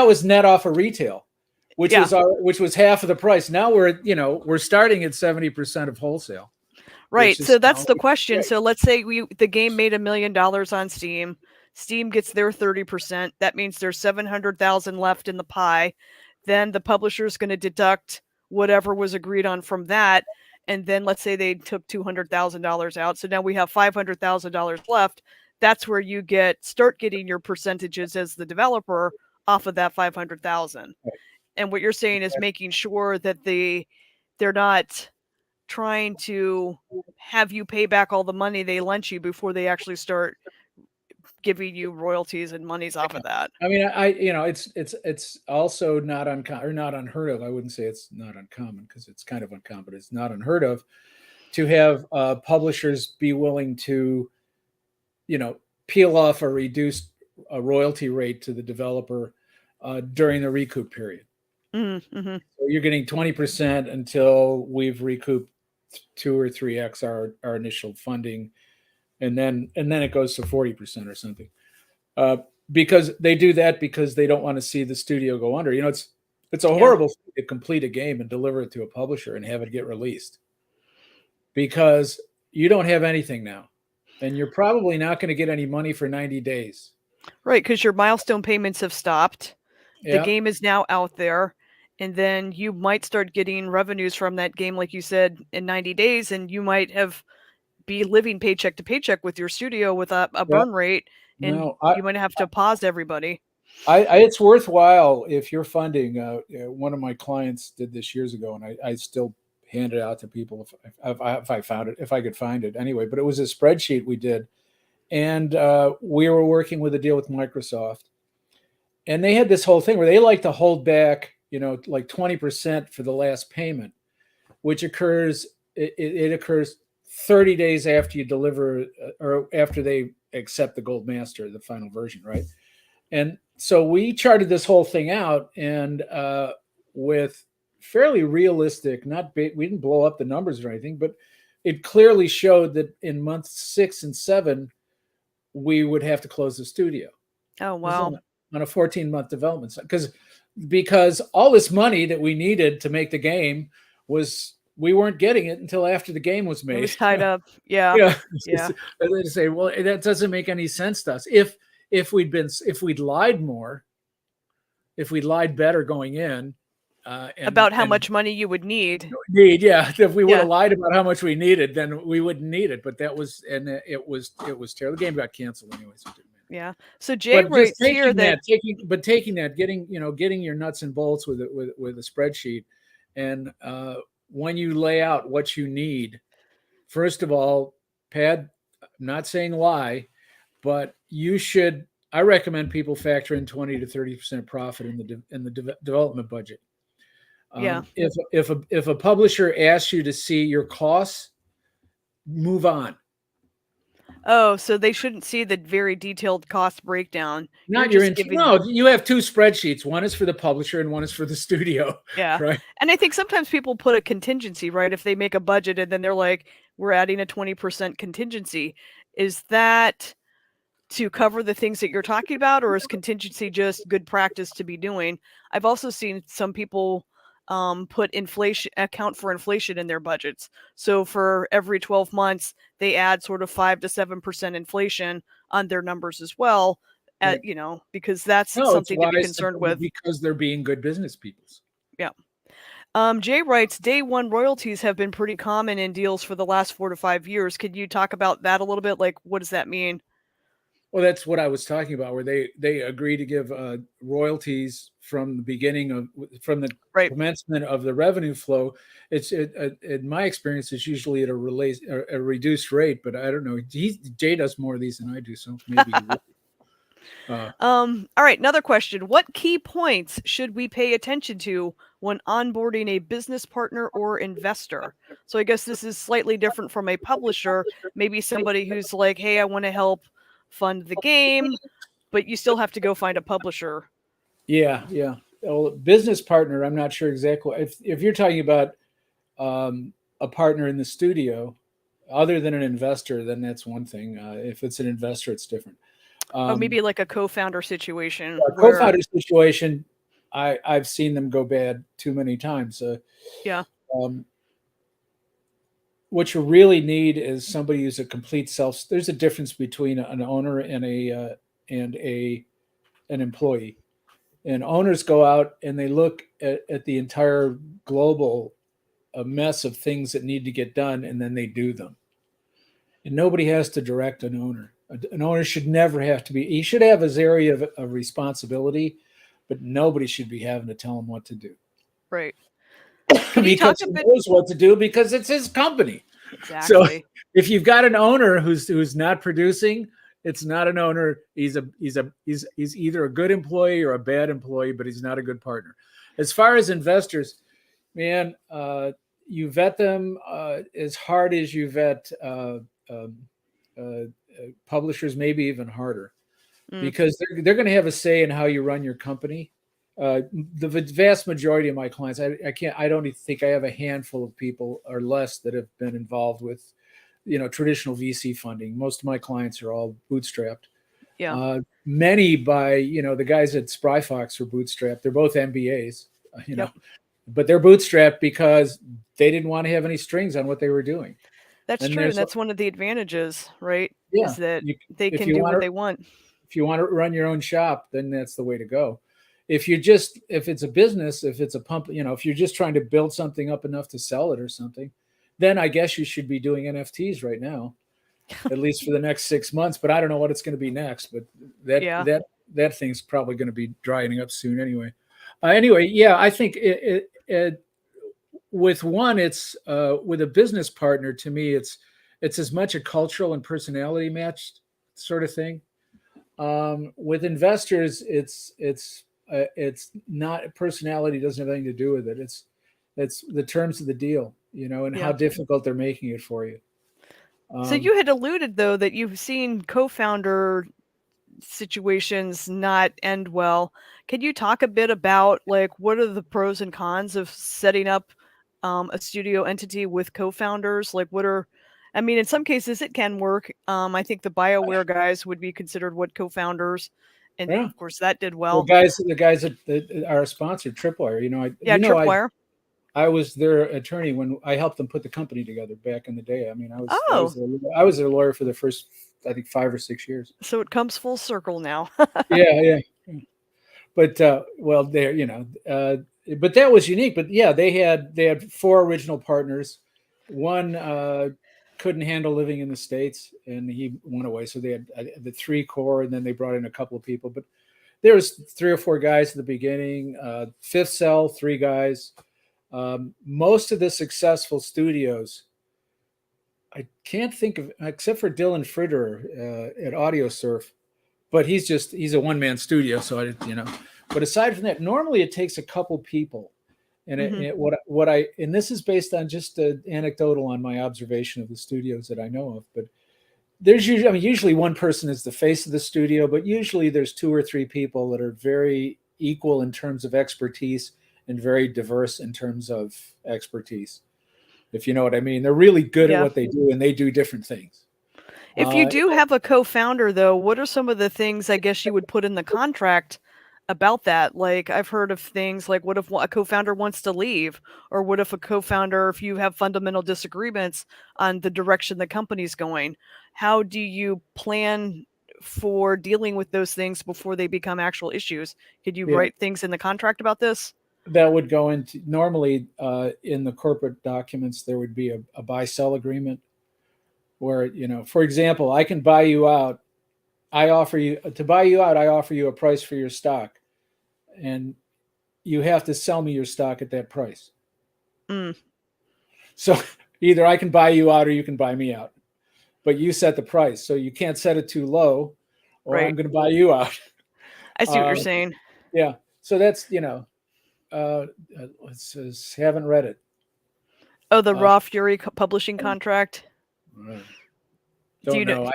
was net off of retail, yeah, which was half of the price. Now we're starting at 70% of wholesale, which right. is So that's the question. great. So let's say the game made $1 million on Steam. Steam gets their 30%. That means there's 700,000 left in the pie. Then the publisher's going to deduct whatever was agreed on from that. And then let's say they took $200,000 out. So now we have $500,000 left. That's where you start getting your percentages as the developer off of that 500,000. And what you're saying is making sure that they're not trying to have you pay back all the money they lent you before they actually start giving you royalties and monies off of that. I mean, it's also not uncommon or not unheard of. I wouldn't say it's not uncommon because it's kind of uncommon, but it's not unheard of to have publishers be willing to, peel off a reduced royalty rate to the developer during the recoup period. Mm-hmm. So you're getting 20% until we've recouped 2 or 3x our initial funding, and then it goes to 40% or something. Uh, because they do that because they don't want to see the studio go under. It's a Yeah. horrible thing to complete a game and deliver it to a publisher and have it get released because you don't have anything now, and you're probably not going to get any money for 90 days. Right, because your milestone payments have stopped. The Yeah, game is now out there, and then you might start getting revenues from that game, like you said, in 90 days, and you might have be living paycheck to paycheck with your studio with a yeah. burn rate, and No, I, you might have to pause everybody. it's worthwhile if you're funding. One of my clients did this years ago, and I still hand it out to people if I found it, if I could find it anyway. But it was a spreadsheet we did, and we were working with a deal with Microsoft, and they had this whole thing where they like to hold back, like 20% for the last payment, which occurs it occurs 30 days after you deliver or after they accept the gold master, the final version, right? And so we charted this whole thing out, and with fairly realistic, not big, we didn't blow up the numbers or anything, but it clearly showed that in months 6 and 7, we would have to close the studio. Oh This is wow, on a 14-month development because all this money that we needed to make the game we weren't getting it until after the game was it made. was tied up. Yeah, Yeah, yeah, they say, well, that doesn't make any sense to us. If we'd lied more, if we'd lied better going in, and about how much money you would need. yeah, if we would Yeah, have lied about how much we needed, then we wouldn't need it. But that was and it was terrible. The game got canceled anyway, so it didn't matter. yeah. So Jay But just writes here that taking that, getting your nuts and bolts with a spreadsheet, and when you lay out what you need, first of all, I'm not saying lie, but you should. I recommend people factor in 20 to 30% profit in the development budget. yeah. If a publisher asks you to see your costs, move on. Oh, so they shouldn't see the very detailed cost breakdown. You're Not your just int. giving No, you have two spreadsheets. One is for the publisher and one is for the studio, yeah. right? And I think sometimes people put a contingency, right? If they make a budget and then they're like, we're adding a 20% contingency. Is that to cover the things that you're talking about, or is contingency just good practice to be doing? I've also seen some people put inflation account for inflation in their budgets. So for every 12 months, they add sort of 5 to 7% inflation on their numbers as well. Right. Because that's No, it's something to be wise concerned with. because they're being good business people. Yeah. Jay writes, day one royalties have been pretty common in deals for the last 4 to 5 years. Could you talk about that a little bit? Like, what does that mean? Well, that's what I was talking about, where they agree to give royalties from the Right. commencement of the revenue flow. In my experience, it's usually at a reduced rate, but I don't know. Jay does more of these than I do, so maybe. All right, another question. What key points should we pay attention to when onboarding a business partner or investor? So I guess this is slightly different from a publisher, maybe somebody who's like, hey, I want to help fund the game, but you still have to go find a publisher. Yeah, yeah. Well, business partner, I'm not sure exactly. If you're talking about a partner in the studio, other than an investor, then that's one thing. If it's an investor, it's different. Or maybe like a co-founder situation A where co-founder situation, I've seen them go bad too many times. yeah. Um, what you really need is somebody who's a complete self. There's a difference between an owner and an employee. And owners go out and they look at the entire global mess of things that need to get done, and then they do them. And nobody has to direct an owner. An owner should never have to be. He should have his area of responsibility, but nobody should be having to tell him what to do. Right. Can you talk Because a he bit knows what to do because it's his company. So exactly? if you've got an owner who's not producing, it's not an owner. He's either a good employee or a bad employee, but he's not a good partner. As far as investors, man, you vet them as hard as you vet publishers, maybe even harder, Mm, because they're going to have a say in how you run your company. the vast majority of my clients, I don't even think I have a handful of people or less that have been involved with, traditional VC funding. Most of my clients are all bootstrapped. Yeah. Many by, the guys at Spryfox are bootstrapped. They're both MBAs, Yep. but they're bootstrapped because they didn't want to have any strings on what they were doing. That's And true, and there's, that's one of the advantages, right? yeah, Is that you, they if can you do want what to, they want. if you want to run your own shop, then that's the way to go. If it's a business, if it's a pump, if you're just trying to build something up enough to sell it or something, then I guess you should be doing NFTs right now, at least for the next 6 months. But I don't know what it's going to be next. But that Yeah. that that thing's probably going to be drying up soon anyway. Anyway, yeah, I think with one, it's with a business partner. To me, it's as much a cultural and personality match sort of thing. With investors, it's not, personality doesn't have anything to do with it. It's the terms of the deal, and how Yeah. difficult they're making it for you. So Um, you had alluded though that you've seen co-founder situations not end well. Can you talk a bit about like what are the pros and cons of setting up a studio entity with co-founders? Like what are I mean, in some cases it can work. I think the BioWare guys would be considered what co-founders, and yeah. of course that did Well, well. the guys that are a sponsor, Tripwire, Yeah, Tripwire. I was their attorney when I helped them put the company together back in the day. I mean, Oh, I was their lawyer for the first, I think, 5 or 6 years. so it comes full circle now. Yeah, yeah. But well, there, but that was unique. But yeah, they had four original partners. One couldn't handle living in the States, and he went away. So they had the three core, and then they brought in a couple of people. But there was three or four guys at the beginning. Fifth Cell, three guys. Most of the successful studios, I can't think of, except for Dylan Fritter at AudioSurf, but he's a one man studio. So but aside from that, normally it takes a couple people. And Hmm. and this is based on just anecdotal on my observation of the studios that I know of, but there's usually, usually one person is the face of the studio, but usually there's two or three people that are very equal in terms of expertise and very diverse in terms of expertise. If you know what I mean, they're really good at Yeah. what they do, and they do different things. If you Uh, do have a co-founder though, what are some of the things I guess you would put in the contract about that? Like I've heard of things like what if a co-founder wants to leave, or what if a co-founder, if you have fundamental disagreements on the direction the company's going, how do you plan for dealing with those things before they become actual issues? Could you yeah, write things in the contract about this? that would go into, normally in the corporate documents there would be a buy sell agreement where, for example, I can buy you out. I offer you to buy you out. I offer you a price for your stock, and you have to sell me your stock at that price. Mm, So either I can buy you out or you can buy me out, but you set the price. So you can't set it too low, or I'm right. going to buy you out. I see what you're Uh, saying. yeah. So that's, haven't read it. Oh, the Uh, Raw Fury publishing contract. Do don't you know? know.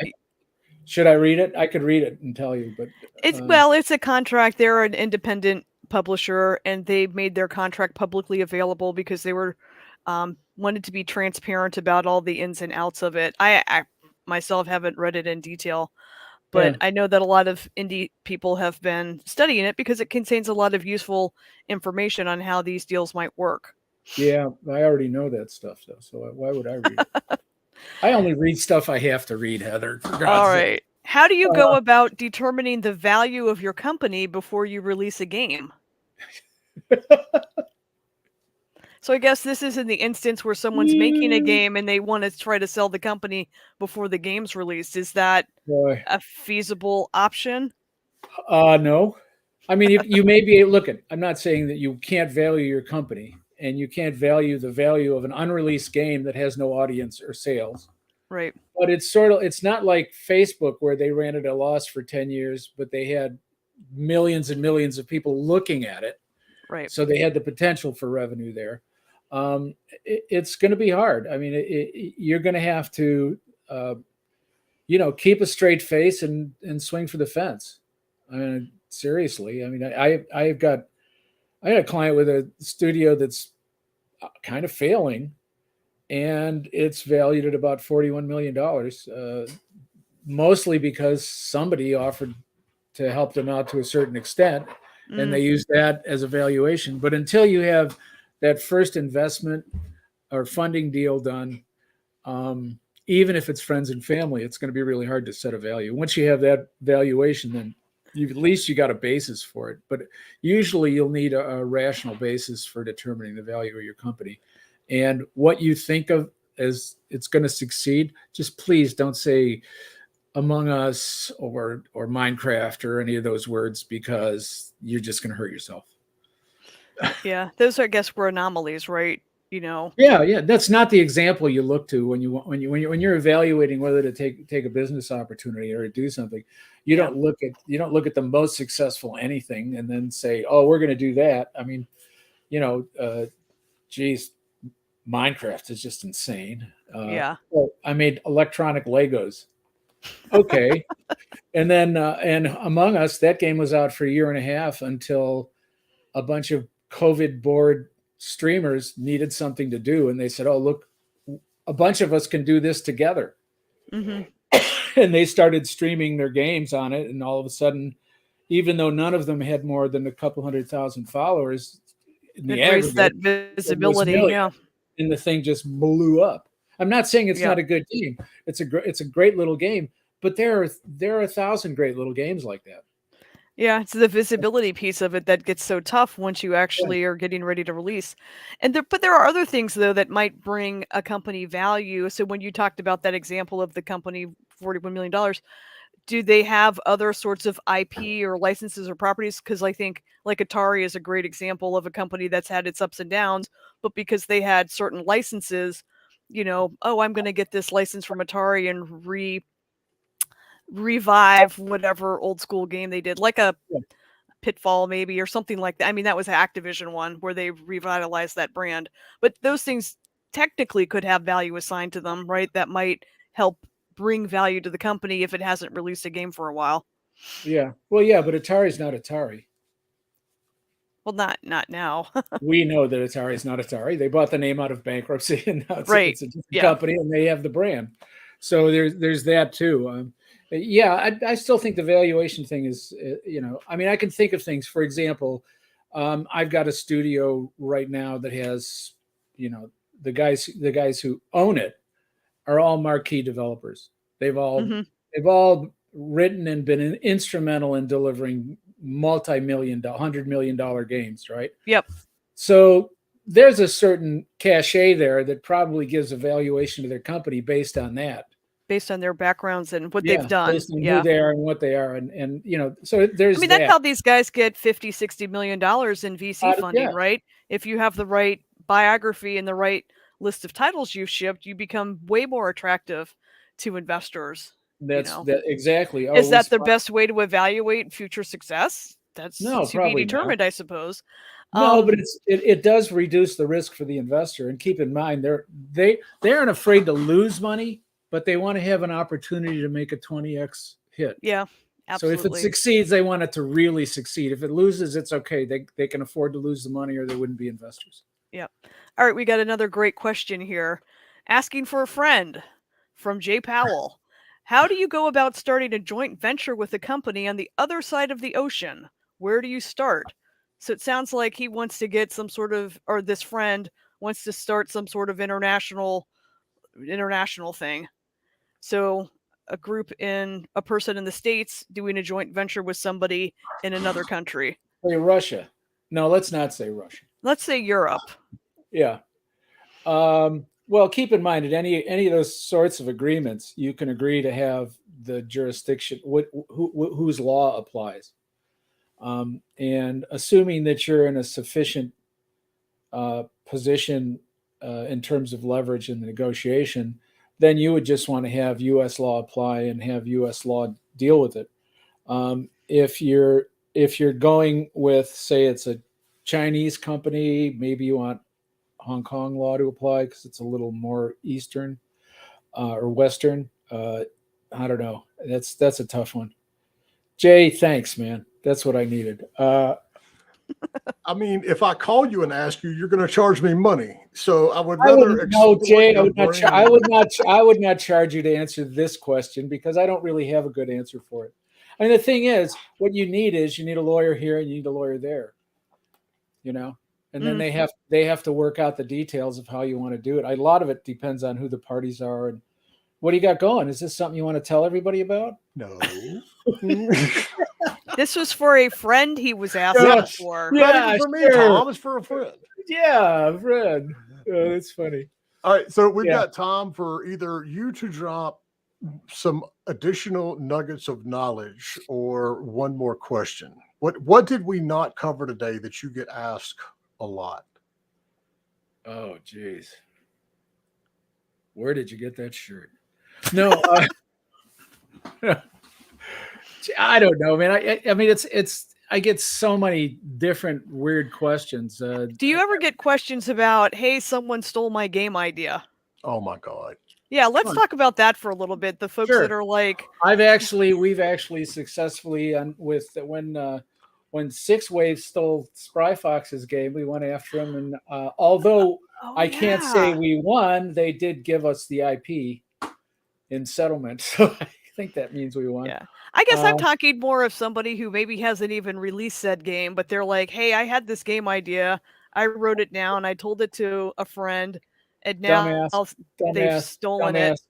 Should I read it? I could read it and tell you, but It's well, it's a contract. They're an independent publisher, and they made their contract publicly available because they were wanted to be transparent about all the ins and outs of it. I myself haven't read it in detail, yeah, but I know that a lot of indie people have been studying it because it contains a lot of useful information on how these deals might work. yeah. I already know that stuff though. So why would I read it? I only read stuff I have to read, Heather. For All God's sake. right. How do you go Uh, about determining the value of your company before you release a game? So I guess this is in the instance where someone's making a game and they want to try to sell the company before the game's released. Is that boy, a feasible option? no. I mean, you may be look at. I'm not saying that you can't value your company and you can't value the value of an unreleased game that has no audience or sales. Right. But it's not like Facebook where they ran at a loss for 10 years, but they had millions and millions of people looking at it. Right. So they had the potential for revenue there. It's going to be hard. I mean, you're going to have to, keep a straight face and swing for the fence. I mean, seriously. I mean, I've got I had a client with a studio that's kind of failing, and it's valued at about $41 million, mostly because somebody offered to help them out to a certain extent, and Mm, they use that as a valuation. But until you have that first investment or funding deal done, um, even if it's friends and family, it's going to be really hard to set a value. Once you have that valuation, then at least you got a basis for it. But usually you'll need a rational basis for determining the value of your company. And what you think of as it's going to succeed, just please don't say Among Us or Minecraft or any of those words, because you're just going to hurt yourself. yeah, those I guess were anomalies, right? You know. Yeah, yeah, that's not the example you look to when you're evaluating whether to take a business opportunity or to do something. Yeah. You don't look at the most successful anything and then say, "Oh, we're going to do that." I mean, you know, geez, Minecraft is just insane. Yeah. Well, I made electronic Legos. Okay, and Among Us, that game was out for a year and a half until a bunch of COVID bored streamers needed something to do, and they said, "Oh, look, a bunch of us can do this together." Mhm. And they started streaming their games on it, and all of a sudden, even though none of them had more than a couple 100,000 followers in the It raised that aggregate, it was visibility. millions, Yeah. and the thing just blew up. I'm not saying it's Yeah. not a good game. It's a great little game, but there are 1,000 great little games like that. Yeah, it's the visibility piece of it that gets so tough once you Yeah, actually are getting ready to release. But there are other things though that might bring a company value. So when you talked about that example of the company $41 million, do they have other sorts of IP or licenses or properties? Because I think like Atari is a great example of a company that's had its ups and downs, but because they had certain licenses, oh, I'm going to get this license from Atari and revive whatever old school game they did, like a yeah, Pitfall maybe or something like that. I mean, that was an Activision one where they revitalized that brand. But those things technically could have value assigned to them, right? That might help bring value to the company if it hasn't released a game for a while. yeah. Well, yeah, but Atari's not Atari. Well, not now. We know that Atari is not Atari. They bought the name out of bankruptcy, and now Right. it's a different Yeah. company, and they have the brand. So there's that too. Yeah, I still think the valuation thing is, I mean, I can think of things. For example, I've got a studio right now that has, you know, the guys who own it are all marquee developers. They've all Mhm. they've all written and been instrumental in delivering $100 million games, right? Yep. So there's a certain cachet there that probably gives a valuation to their company based on that. Based on their backgrounds and what they've Yeah, done. based on who Yeah. they are and what they are, and so I there's mean, that's that. how these guys get 50, $60 million in VC Yeah, funding, right? If you have the right biography and the right list of titles you've shipped, you become way more attractive to investors, you that's know. that exactly. Is Always that the find, best way to evaluate future success? That's no, to be probably not. determined, I suppose. No, but Um, it does reduce the risk for the investor. And keep in mind, they aren't afraid to lose money, but they want to have an opportunity to make a 20x hit. yeah, So if it absolutely. succeeds, they want it to really succeed. If it loses, it's okay. They can afford to lose the money, or they wouldn't be investors. Yep. All right, we got another great question here. Asking for a friend from Jay Powell. How do you go about starting a joint venture with a company on the other side of the ocean? Where do you start? So it sounds like he wants to get some sort of, or this friend wants to start some sort of international thing. So a person in the States doing a joint venture with somebody in another country. Say Russia. No, let's not say Russia. Let's say Europe. Yeah. Well, keep in mind that any of those sorts of agreements, you can agree to have the jurisdiction whose law applies, and assuming that you're in a sufficient position in terms of leverage in the negotiation, then you would just want to have U.S. law apply and have U.S. law deal with it. If you're going with, say, it's a Chinese company, maybe you want Hong Kong law to apply because it's a little more Eastern or Western. I don't know. That's a tough one. Jay, thanks, man. That's what I needed. I mean, if I call you and ask you, you're going to charge me money. So I would I rather wouldn't. No, Jay, your I brain. would not. I would not charge you to answer this question because I don't really have a good answer for it. I mean, the thing is, what you need is you need a lawyer here and you need a lawyer there. You know, and then Mm. they have to work out the details of how you want to do it. A lot of it depends on who the parties are and what do you got going. Is this something you want to tell everybody about? No. This was for a friend he was asking Yes. for. Not Yeah, even for me, sure. Tom. It's for a friend. Yeah, Fred. Oh, that's funny. All right. So we've Yeah. got time for either you to drop some additional nuggets of knowledge or one more question. What did we not cover today that you get asked a lot? Oh, geez. Where did you get that shirt? No, I don't know, man. I mean, it's. I get so many different weird questions. Do you ever get questions about, hey, someone stole my game idea? Oh my God. Yeah, let's Fun. talk about that for a little bit. The folks Sure. that are like, We've actually successfully with when Six Waves stole Spry Fox's game, we went after him, and although oh, I can't say yeah. we won, they did give us the IP in settlement, so I think that means we won. Yeah. I guess I'm talking more of somebody who maybe hasn't even released said game, but they're like, hey, I had this game idea. I wrote it down. I told it to a friend, and now they've stolen it.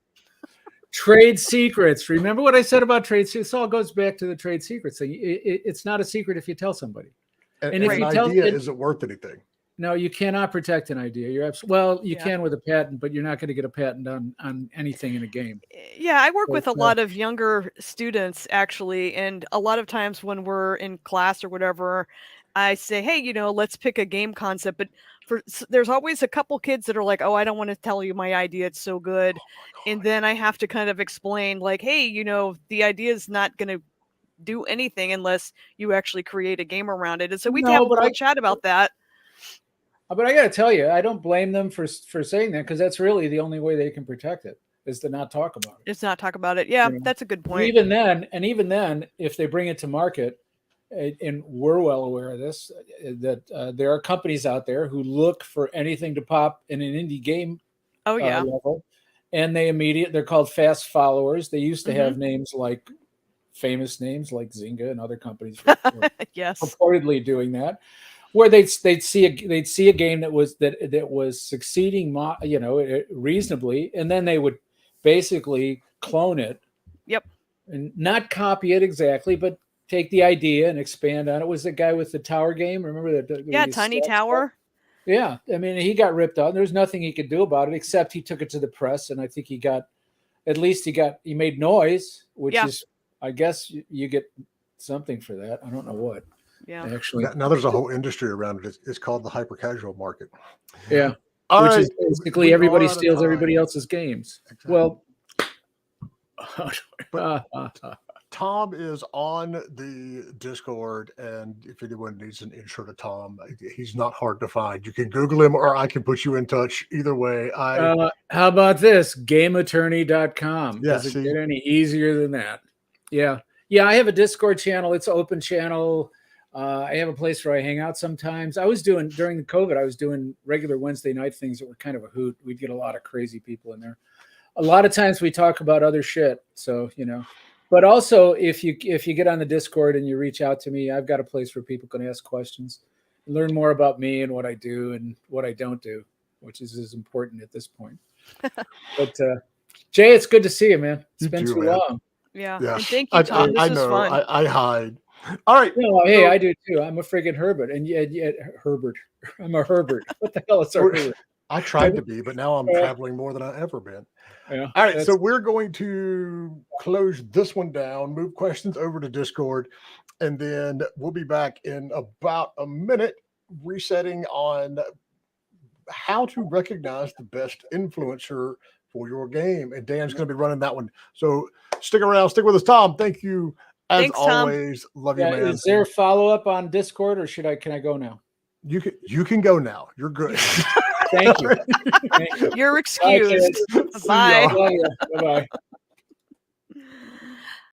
Trade secrets. Remember what I said about trade secrets? This all goes back to the trade secrets thing. It's not a secret if you tell somebody. And if an you tell idea isn't worth anything. No, you cannot protect an idea. You're well, you can with a patent, but you're not going to get a patent on anything in a game. Yeah, I work with a lot of younger students actually, and a lot of times when we're in class or whatever, I say, hey, let's pick a game concept. But there's always a couple kids that are like, oh, I don't want to tell you my idea. It's so good. And then I have to kind of explain like, hey, the idea is not going to do anything unless you actually create a game around it. And so we have a little chat about that. But I got to tell you, I don't blame them for saying that because that's really the only way they can protect it is to not talk about it. Just not talk about it. Yeah, that's a good point. And even then, if they bring it to market, and we're well aware of this, that there are companies out there who look for anything to pop in an indie game level, and they're called fast followers. They used to have names like famous names like Zynga and other companies yes, purportedly doing that, where they'd see a game that was succeeding reasonably, and then they would basically clone it. Yep. And not copy it exactly, but take the idea and expand on it. Was the guy with the tower game? Remember that? Yeah, Tiny Tower. Stuff? Yeah, I mean, he got ripped out. There's nothing he could do about it except he took it to the press, and I think he made noise, which is, I guess, you get something for that. I don't know what. Yeah, actually, now there's a whole industry around it. It's called the hyper casual market. Yeah, which is basically everybody steals everybody else's games. Exactly. Well. But Tom is on the Discord, and if anyone needs an intro to Tom, he's not hard to find. You can Google him, or I can put you in touch. Either way, how about this? GameAttorney.com. Yeah, does it get any easier than that? Yeah. I have a Discord channel. It's an open channel. I have a place where I hang out sometimes. During the COVID, I was doing regular Wednesday night things that were kind of a hoot. We'd get a lot of crazy people in there. A lot of times we talk about other shit. So, but also if you get on the Discord and you reach out to me, I've got a place where people can ask questions, learn more about me and what I do and what I don't do, which is as important at this point. But Jay, it's good to see you, man. It's been too long. Yeah. And thank you, Tom. This was fun. I hide. All right. No, hey, I do too. I'm a friggin' Herbert. And yet Herbert. I'm a Herbert. What the hell is a Herbert? I tried to be, but now I'm traveling more than I've ever been. Yeah, all right, so we're going to close this one down, move questions over to Discord, and then we'll be back in about a minute resetting on how to recognize the best influencer for your game. And Dan's going to be running that one. So stick around, stick with us, Tom. Thank you as Thanks, always. Tom. Love you, man. Is there a follow-up on Discord, or can I go now? You can go now. You're good. Thank you. You're excused. Bye. Bye.